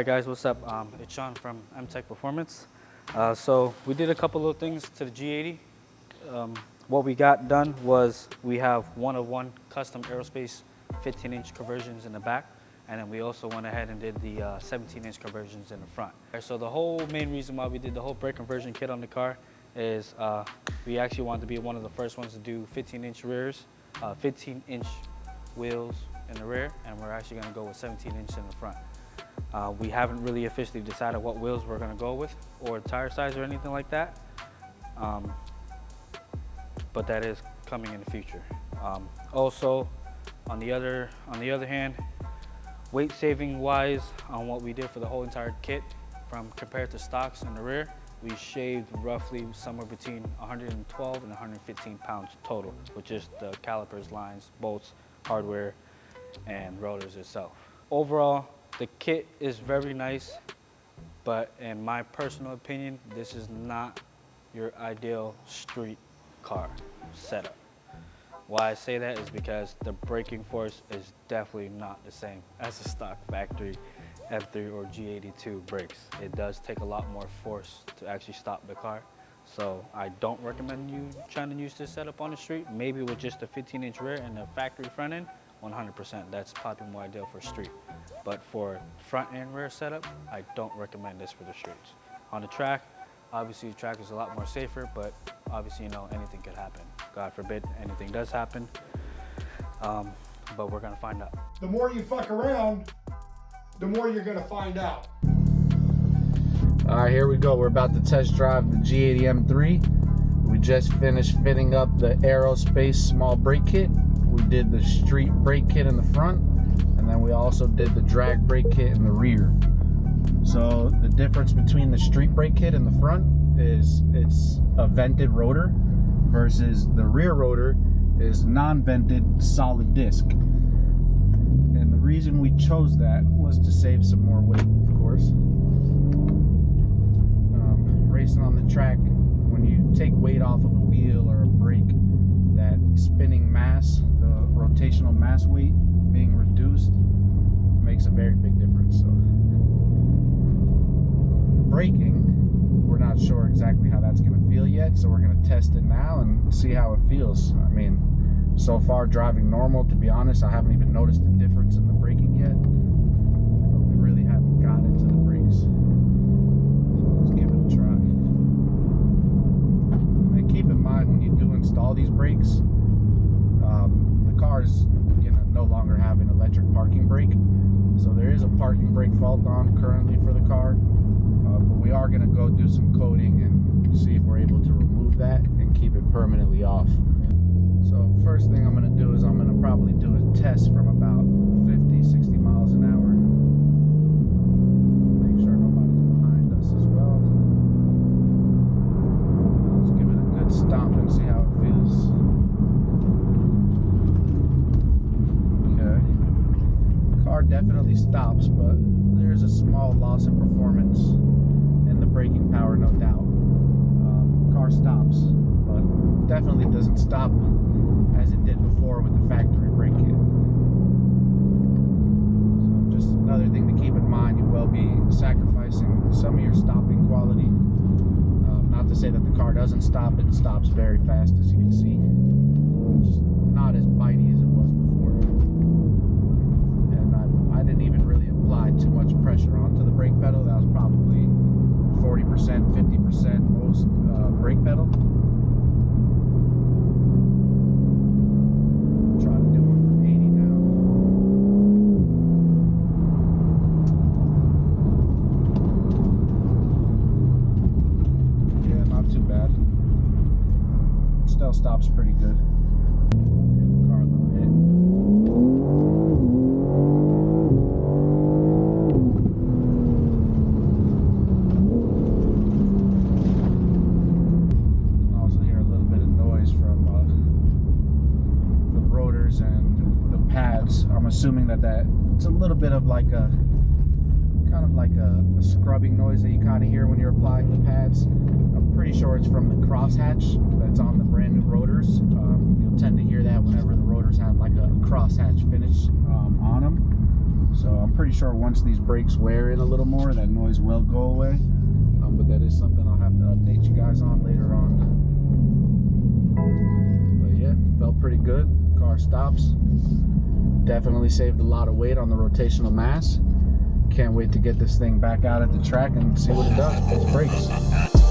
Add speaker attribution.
Speaker 1: Alright guys, what's up? It's Sean from M-Tech Performance. So we did a couple of things to the G80. What we got done was we have one-of-one custom Aerospace 15-inch conversions in the back, and then we also went ahead and did the 17-inch conversions in the front. So the whole main reason why we did the whole brake conversion kit on the car is we actually wanted to be one of the first ones to do 15-inch rears, 15-inch wheels in the rear, and we're actually going to go with 17-inch in the front. We haven't really officially decided what wheels we're going to go with or tire size or anything like that, but that is coming in the future. Also, on the other hand, weight saving wise on what we did for the whole entire kit, from compared to stocks in the rear, we shaved roughly somewhere between 112 and 115 pounds total, which is the calipers, lines, bolts, hardware, and rotors itself. Overall, the kit is very nice, but in my personal opinion, this is not your ideal street car setup. Why I say that is because the braking force is definitely not the same as the stock factory M3 or G82 brakes. It does take a lot more force to actually stop the car. So I don't recommend you trying to use this setup on the street. Maybe with just a 15-inch rear and a factory front end, 100%. That's probably more ideal for street. But for front and rear setup, I don't recommend this for the streets. On the track, obviously the track is a lot more safer, but obviously, you know, anything could happen. God forbid anything does happen, but we're gonna find out.
Speaker 2: The more you fuck around, the more you're gonna find out.
Speaker 3: All right, here we go. We're about to test drive the G80 M3. We just finished fitting up the Aerospace small brake kit. We did the street brake kit in the front, and then we also did the drag brake kit in the rear. So the difference between the street brake kit in the front is it's a vented rotor versus the rear rotor is non-vented solid disc. And the reason we chose that was to save some more weight, of course. Racing on the track, when you take weight off of a wheel or a brake, that spinning mass, the rotational mass weight being reduced, makes a very big difference. So braking, we're not sure exactly how that's going to feel yet, so we're going to test it now and see how it feels. I mean, so far driving normal, to be honest, I haven't even noticed a difference in the braking yet, but we really haven't got into the brakes. So let's give it a try. And keep in mind, when you do install these brakes, the car is no longer have an electric parking brake, so there is a parking brake fault on currently for the car, but we are going to go do some coding and see if we're able to remove that and keep it permanently off. So first thing I'm going to do is I'm going to probably do a test from about 50-60 miles an hour. Make sure nobody's behind us as well. Let's give it a good stomp and see how it feels. Okay. The car definitely stops, but there's a small loss in performance in the braking power, no doubt. Car stops, but definitely doesn't stop as it did before with the factory brake kit. So just another thing to keep in mind, you will be sacrificing some of your stopping quality. Not to say that the car doesn't stop, it stops very fast, as you can see. Just not as bitey as it was before. And I didn't even really apply too much pressure onto the brake pedal. That was probably 40%, 50% most brake pedal. Try to do one from 80 now. Yeah, not too bad. Still stops pretty good. Give the car a little hit. I'm assuming that it's a little bit of like a kind of like a scrubbing noise that you kind of hear when you're applying the pads. I'm pretty sure it's from the crosshatch that's on the brand new rotors. You'll tend to hear that whenever the rotors have like a crosshatch finish on them. So I'm pretty sure once these brakes wear in a little more, that noise will go away. But that is something I'll have to update you guys on later on. But yeah, felt pretty good. Car stops. Definitely saved a lot of weight on the rotational mass. Can't wait to get this thing back out at the track and see what it does with these brakes.